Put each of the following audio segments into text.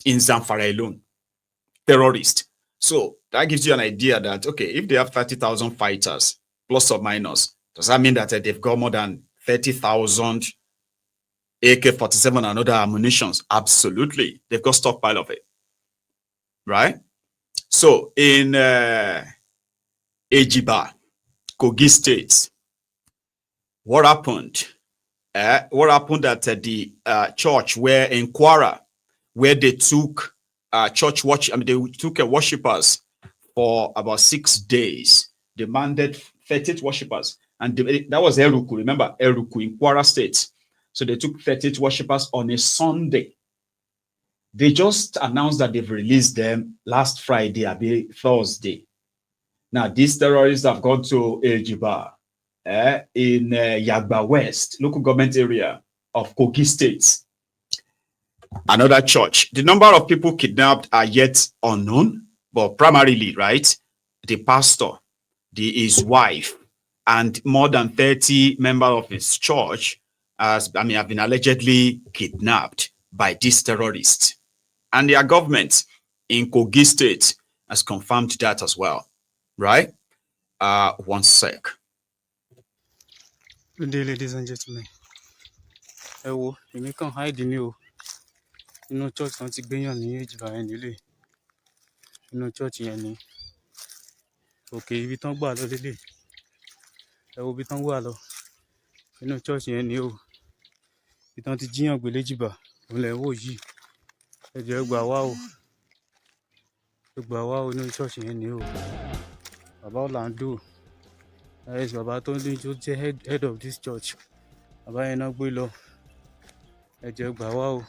in Zamfara alone. Terrorists. So that gives you an idea that, okay, if they have 30,000 fighters, plus or minus, does that mean that they've got more than 30,000 AK-47 and other ammunitions? Absolutely. They've got stockpile of it. Right? So in Ejiba, Kogi State, what happened? What happened at the church where in Kwara, where they took they took worshippers for about 6 days, demanded 38 worshippers, and that was Eruku. Remember Eruku in Kwara State. So they took 38 worshippers on a Sunday. They just announced that they've released them last Friday, Thursday. Now these terrorists have gone to Ejiba in Yagba West, local government area of Kogi State. Another church. The number of people kidnapped are yet unknown, but primarily, right, the pastor, his wife, and more than 30 members of his church have been allegedly kidnapped by these terrorists. And their government in Kogi State has confirmed that as well, right? One sec. Good day, ladies and gentlemen. You can hide in you. You know, church not to be on the age by any delay. You know, church any. Okay, we talk about the there will be talking about you know, church any. You don't teach young village bar. Only Oji. A jagua wow. The Bawa, no church any. About Landu. That is about only the head of this church. About an abuelo. A jagua wow.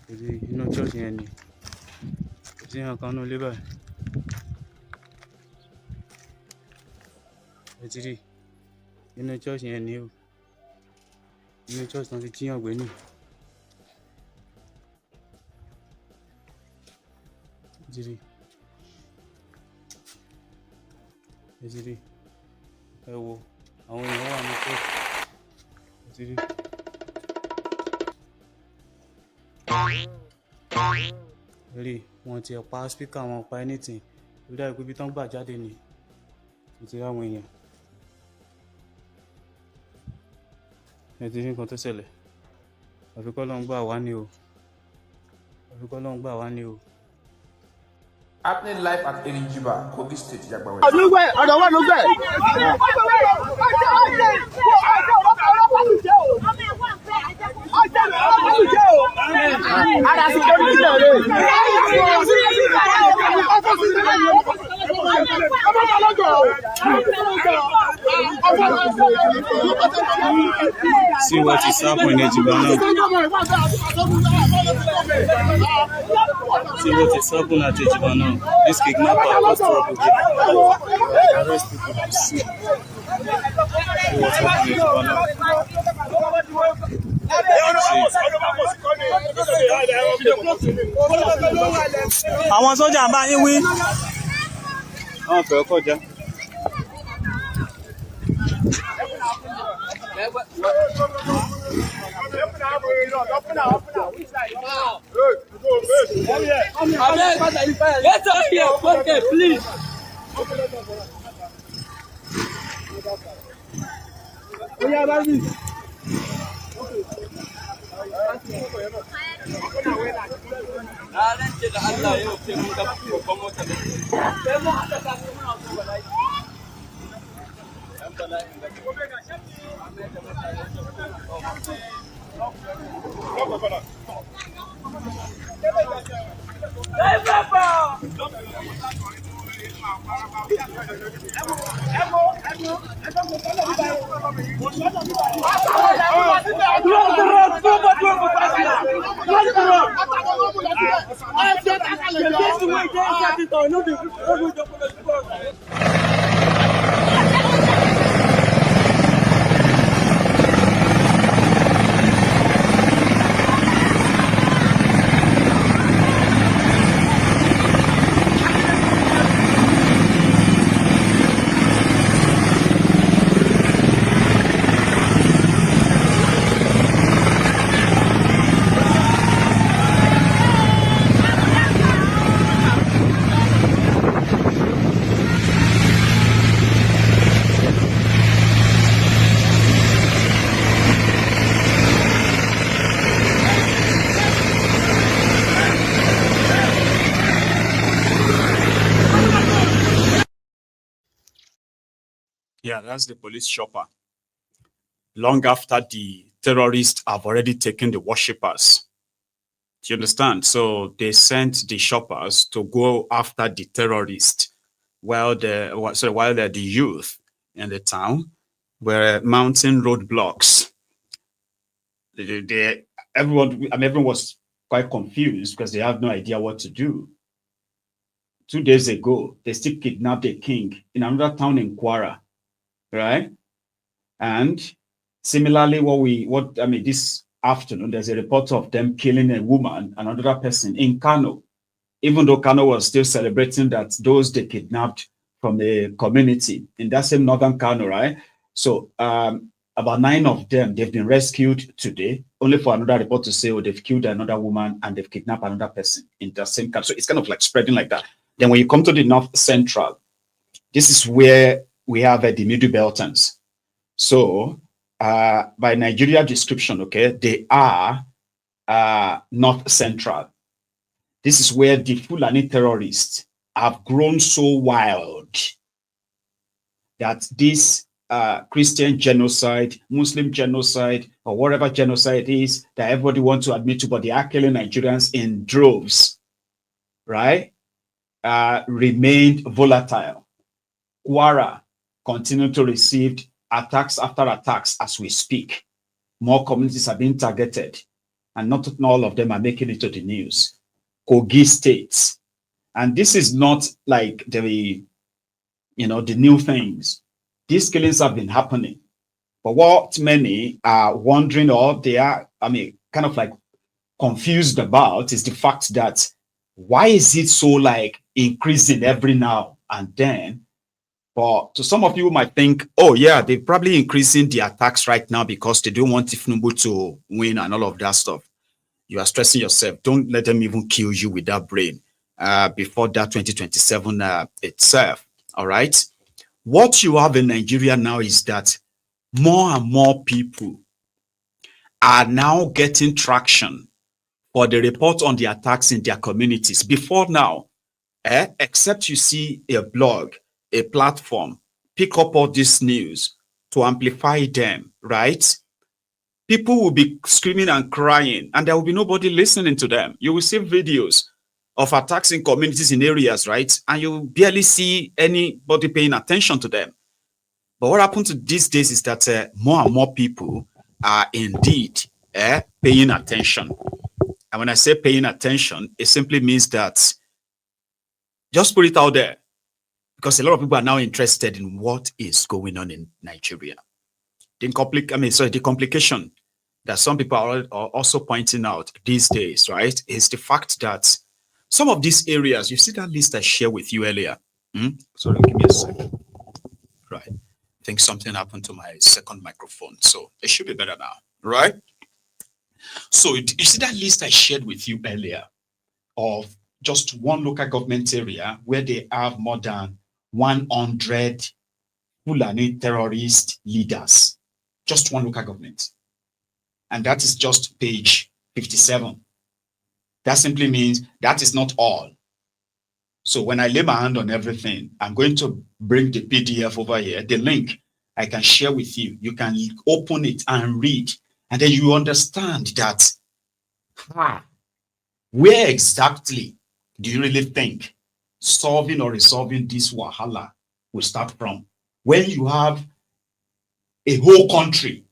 You know, church any. See how can only buy. You know, church any. You know, church not teaching young when Ejiri. Ewo. Àwọn èèyàn wà ní church. Ejiri. Rí wọn ti pa speaker wọn pa anything. Ó dá ibi tán gbà jáde ni. Ejiri àwọn èèyàn. Ejiri nǹkan tó ṣẹlẹ̀. Àfikọ́ ló ń gbà wá ní o. Àfikọ́ ló ń gbà wá ní o. Happening live at Ejiba, Kogi State, Yagba West. See what is happening in Ejiba now. See what is happening at Ejiba now. This kidnapper caused trouble. Arrest people to see. See what's happening in Ejiba now. Àwọn sójà bá yín wí. Wọ́n fẹ́ kọjá. Get up here, okay, please. Yeah, that's the police chopper. Long after the terrorists have already taken the worshippers. Do you understand? So they sent the shoppers to go after the terrorists while the youth in the town were mounting roadblocks. Everyone was quite confused because they have no idea what to do. 2 days ago, they still kidnapped a king in another town in Kwara, right? And similarly, this afternoon, there's a report of them killing a woman, another person in Kano, even though Kano was still celebrating that those they kidnapped from the community in that same northern Kano, right? So about 9 of them, they've been rescued today, only for another report to say, oh, they've killed another woman and they've kidnapped another person in the same Kano. So it's kind of like spreading like that. Then when you come to the North Central, this is where we have the Middle Beltons. So by Nigeria description, okay, they are North Central. This is where the Fulani terrorists have grown so wild that this Christian genocide, Muslim genocide, or whatever genocide is that everybody wants to admit to, but they are killing Nigerians in droves, right? Remained volatile. Kwara continued to receive attacks after attacks as we speak. More communities are being targeted, and not all of them are making it to the news. Kogi states, and this is not like the new things. These killings have been happening, but what many are wondering, or they are, kind of like confused about, is the fact that why is it so like increasing every now and then? But to some of you might think, oh yeah, they're probably increasing the attacks right now because they don't want Tifnumbu to win and all of that stuff. You are stressing yourself. Don't let them even kill you with that brain before that 2027 itself. All right. What you have in Nigeria now is that more and more people are now getting traction for the report on the attacks in their communities. Before now, except you see a blog, a platform, pick up all this news to amplify them, right? People will be screaming and crying, and there will be nobody listening to them. You will see videos of attacks in communities in areas, right? And you barely see anybody paying attention to them. But what happens these days is that more and more people are indeed paying attention. And when I say paying attention, it simply means that just put it out there, because a lot of people are now interested in what is going on in Nigeria. The complication that some people are also pointing out these days, right, is the fact that some of these areas, you see that list I shared with you earlier. Sorry, give me a second. Right. I think something happened to my second microphone, so it should be better now, right? So you see that list I shared with you earlier of just one local government area where they have more than 100 Fulani terrorist leaders. Just one local government. And that is just page 57. That simply means that is not all. So when I lay my hand on everything, I'm going to bring the PDF over here, the link I can share with you. You can open it and read. And then you understand that where exactly do you really think solving or resolving this wahala will start from? When you have a whole country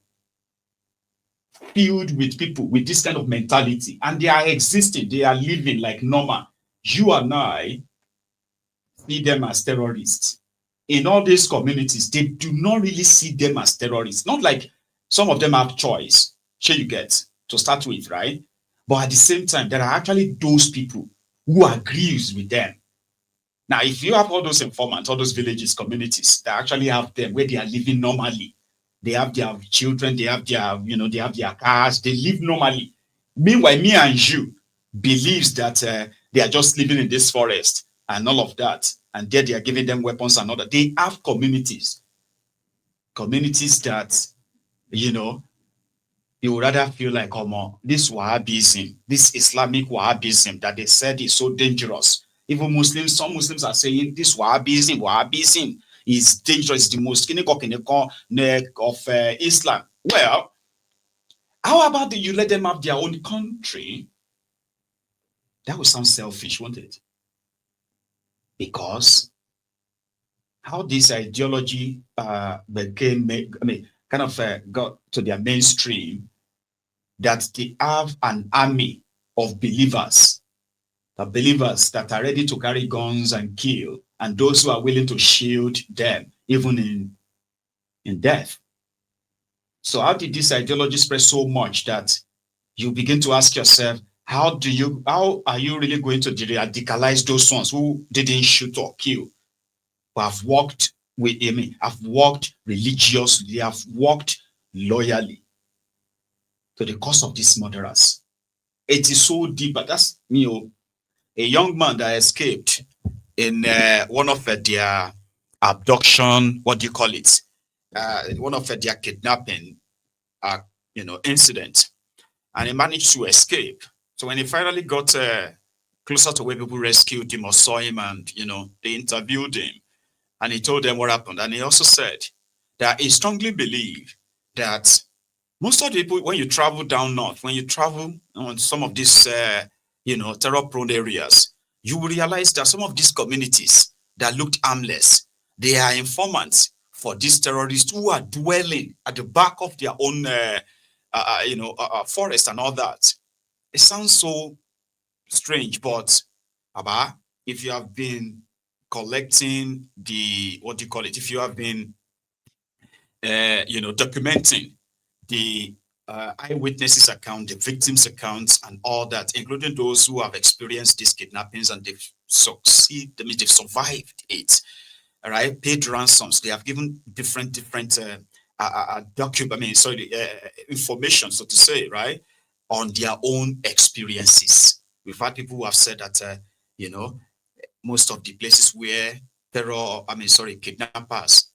filled with people with this kind of mentality, and they are existing, they are living like normal. You and I see them as terrorists. In all these communities, they do not really see them as terrorists. Not like some of them have choice, sure you get, to start with, right? But at the same time, there are actually those people who agrees with them. Now, if you have all those informants, all those villages, communities that actually have them where they are living normally, they have their children, they have their, they have their cars, they live normally. Meanwhile, me and you believes that they are just living in this forest and all of that. And there they are giving them weapons and all that. They have communities that, you would rather feel like, this Wahhabism, this Islamic Wahhabism that they said is so dangerous. Even Muslims, some Muslims are saying this Wahhabism, is dangerous, the most of Islam. Well, how about you let them have their own country? That would sound selfish, won't it? Because how this ideology became, got to their mainstream, that they have an army of believers that are ready to carry guns and kill, and those who are willing to shield them, even in death. So how did this ideology spread so much that you begin to ask yourself, how are you really going to radicalize those ones who didn't shoot or kill, who have walked with me, have walked religiously, have walked loyally to the cause of these murderers? It is so deep, but that's a young man that escaped in one of their abduction, what do you call it? One of their kidnapping, incident, and he managed to escape. So when he finally got closer to where people rescued him or saw him, and they interviewed him, and he told them what happened, and he also said that he strongly believed that most of the people, when you travel down north, when you travel on some of these terror-prone areas, you will realize that some of these communities that looked harmless, they are informants for these terrorists who are dwelling at the back of their own forest and all that. It sounds so strange, but if you have been collecting if you have been documenting the eyewitnesses account, the victims' accounts, and all that, including those who have experienced these kidnappings and they've survived it. All right, paid ransoms. They have given different information, so to say, right, on their own experiences. We've had people who have said that most of the places where kidnappers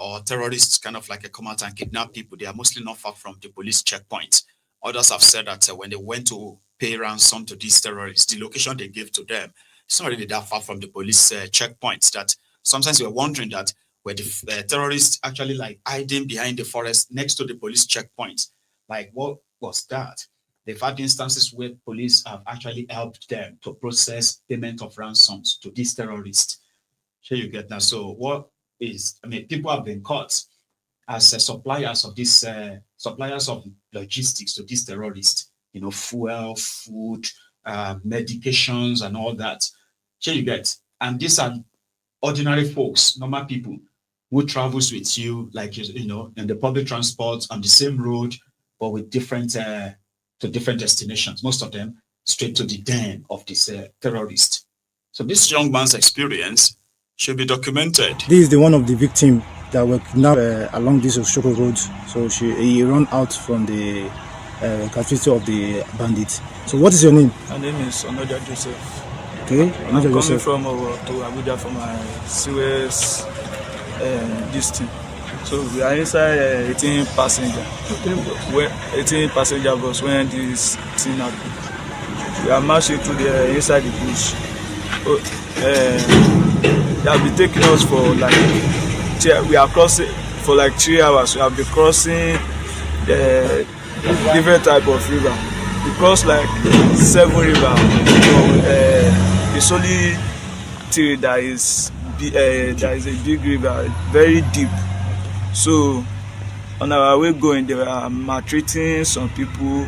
or terrorists kind of come out and kidnap people, they are mostly not far from the police checkpoints. Others have said that when they went to pay ransom to these terrorists, the location they gave to them, it's not really that far from the police checkpoints, that sometimes we're wondering that were the terrorists actually hiding behind the forest next to the police checkpoints. What was that? They've had instances where police have actually helped them to process payment of ransoms to these terrorists. Sure, you get that. So people have been caught as suppliers of these suppliers of logistics to these terrorists, fuel, food, medications, and all that. Sure, you get. And these are ordinary folks, normal people who travels with you, in the public transport on the same road, but with different destinations. Most of them straight to the den of this terrorist. So this young man's experience should be documented. This is the one of the victims that were kidnapped along this Oshoko road. So he ran out from the captivity of the bandits. So what is your name? My name is Onoja Joseph. Okay, I'm coming from to Abuja for my CWS distance. So we are inside 18 passenger bus when this thing happened. We are marching to the inside the bush. They have been taking us for we are crossing for 3 hours. We have been crossing the different type of river. We cross 7 rivers. It's only 3 that is a big river, very deep. So on our way going, they were maltreating some people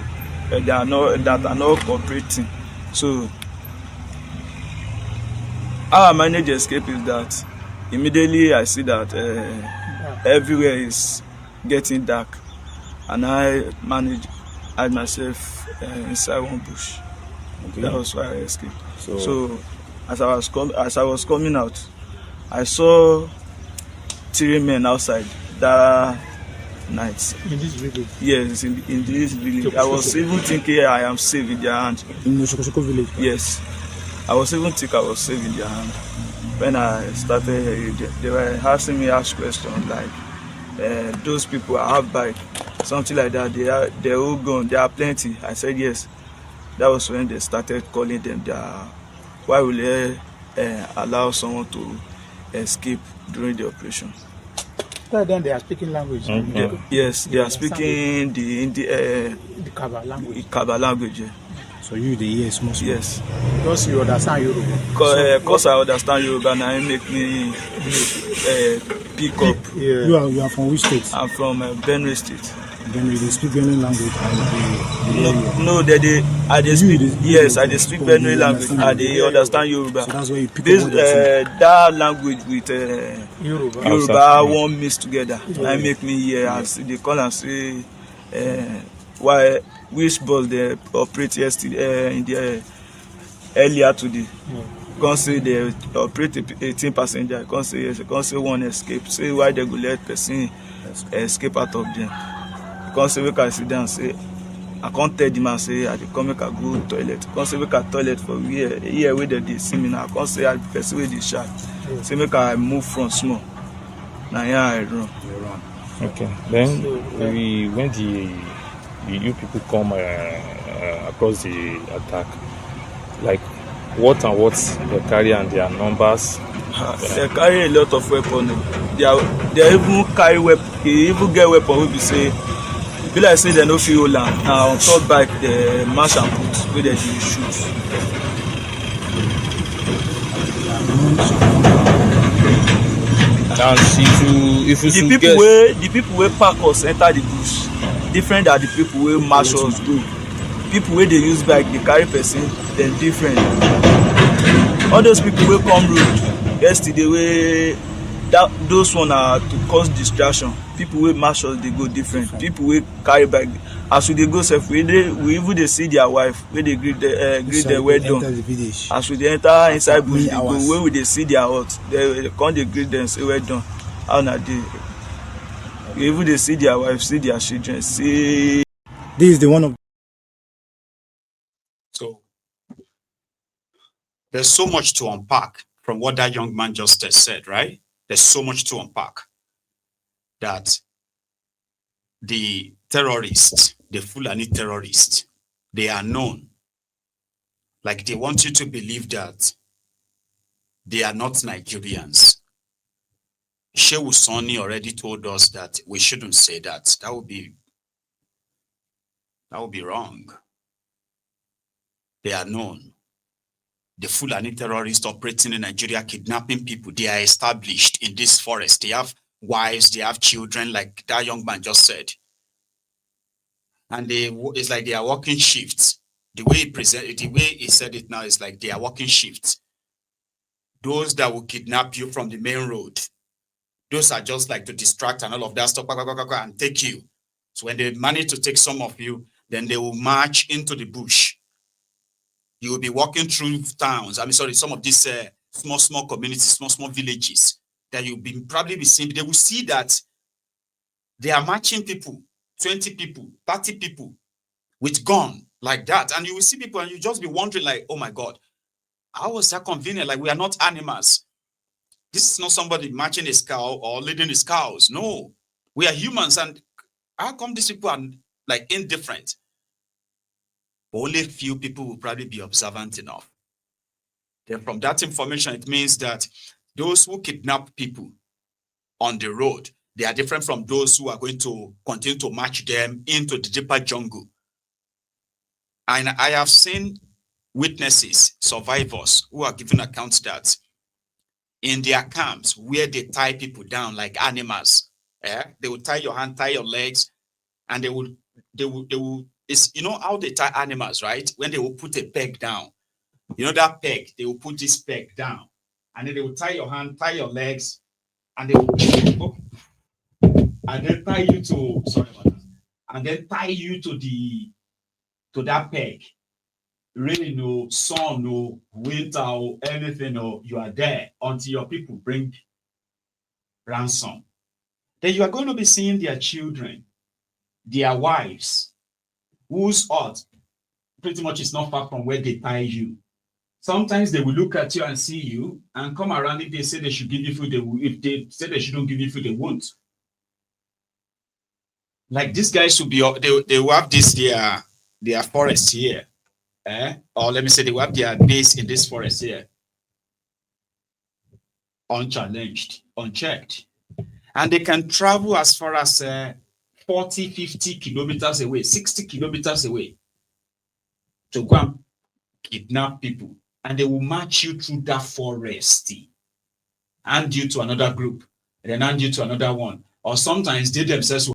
that are not cooperating. So how I managed to escape is that immediately I see that everywhere is getting dark, and I managed to hide myself inside one bush. Okay. That was why I escaped. So as I was coming out, I saw 3 men outside that night. In this village? Yes, in this village. I was even thinking I am safe in their hand. In the Shoko village? Yes. I was even thinking I was safe in their hand. When I started, they were asking me questions those people have bike, something like that. They're all gone. There are plenty. I said yes. That was when they started calling them. Why will they allow someone to escape during the operation. Tell them they are speaking language. Yes, they are speaking the Kaba language. Kaba language. So you the yes most. Yes. Because you understand Yoruba. Because I understand Yoruba, and it make me pick up. Yeah. You are from which state? I'm from Benue State. Then they speak Benue language and I speak. Yes, I speak Benue language and they understand Yoruba. So that's why you pick this up that language with Yoruba one mix together. Yeah. I make me hear as they call and say why which bus they operate yesterday in the earlier today. Can't say they operate 18 passenger. Can't say yes. Can't say one escape. Say why they go let person escape out of them. Because we can sit down and say, I can't tell the man say I come make I go toilet. Because we can toilet for here where they see me now. I can't say I person where they shot. Say make I move from small. Now yeah I run. Okay. Then when you people come across the attack, like what they carry and their numbers. They carry a lot of weapons. They even carry weapon. They even get weapon. We be say. Be like say they no fit hold am. Now on top bike the mash and put where they dey shoot. And if you the people wey pack us enter the bush different than the people wey march us go. People wey dey use bike dey carry person dem different. All those people wey come road yesterday wey those one are to cause distraction. People wey march us dey go different. People wey carry bike as we dey go sef we even dey see their wife wey dey greet them well done. As we dey enter inside bush dey go wey we dey see their hut they come dey greet them say well done how na dey. We even dey see their wife, see their children, see. This is the one of. So there's so much to unpack from what that young man just said, right? There's so much to unpack. That the terrorists, the Fulani terrorists, they are known. Like they want you to believe that they are not Nigerians. Shehu Sani already told us that we shouldn't say that. That would be wrong. They are known. The Fulani terrorists operating in Nigeria, kidnapping people, they are established in this forest. They have wives, they have children, like that young man just said. And it's like they are working shifts. The way he said it now is like they are working shifts. Those that will kidnap you from the main road, those are just like to distract and all of that stuff and take you. So when they manage to take some of you, then they will march into the bush. You will be walking through towns. Some of these small communities, small villages that you'll probably be seeing. They will see that they are marching people, 20 people, 30 people with gun like that. And you will see people and you just be wondering like, oh my God, how was that convenient? Like we are not animals. This is not somebody marching his cow or leading his cows. No, we are humans. And how come these people are like indifferent? Only few people will probably be observant enough. Then from that information, it means that those who kidnap people on the road, they are different from those who are going to continue to march them into the deeper jungle. And I have seen witnesses, survivors, who are giving accounts that in their camps where they tie people down like animals, they will tie your hand, tie your legs, and they will it's, you know how they tie animals, right? When they will put a peg down, you know that peg, they will put this peg down, and then they will tie your hand, tie your legs, and they will and then tie you to and then tie you to that peg. Rain or sun or winter or anything, or you are there until your people bring ransom. Then you are going to be seeing their children, their wives, whose heart pretty much is not far from where they tie you. Sometimes they will look at you and see you and come around. If they say they should give you food, they will. If they say they shouldn't give you food, they won't. Like these guys should be, they will have this their forest here. Or let me say they will have their base in this forest here. unchallenged, unchecked. And they can travel as far as 40, 50 kilometers away, 60 kilometers away to go and kidnap people. And they will march you through that forest, hand you to another group, and then hand you to another one. Or sometimes they themselves will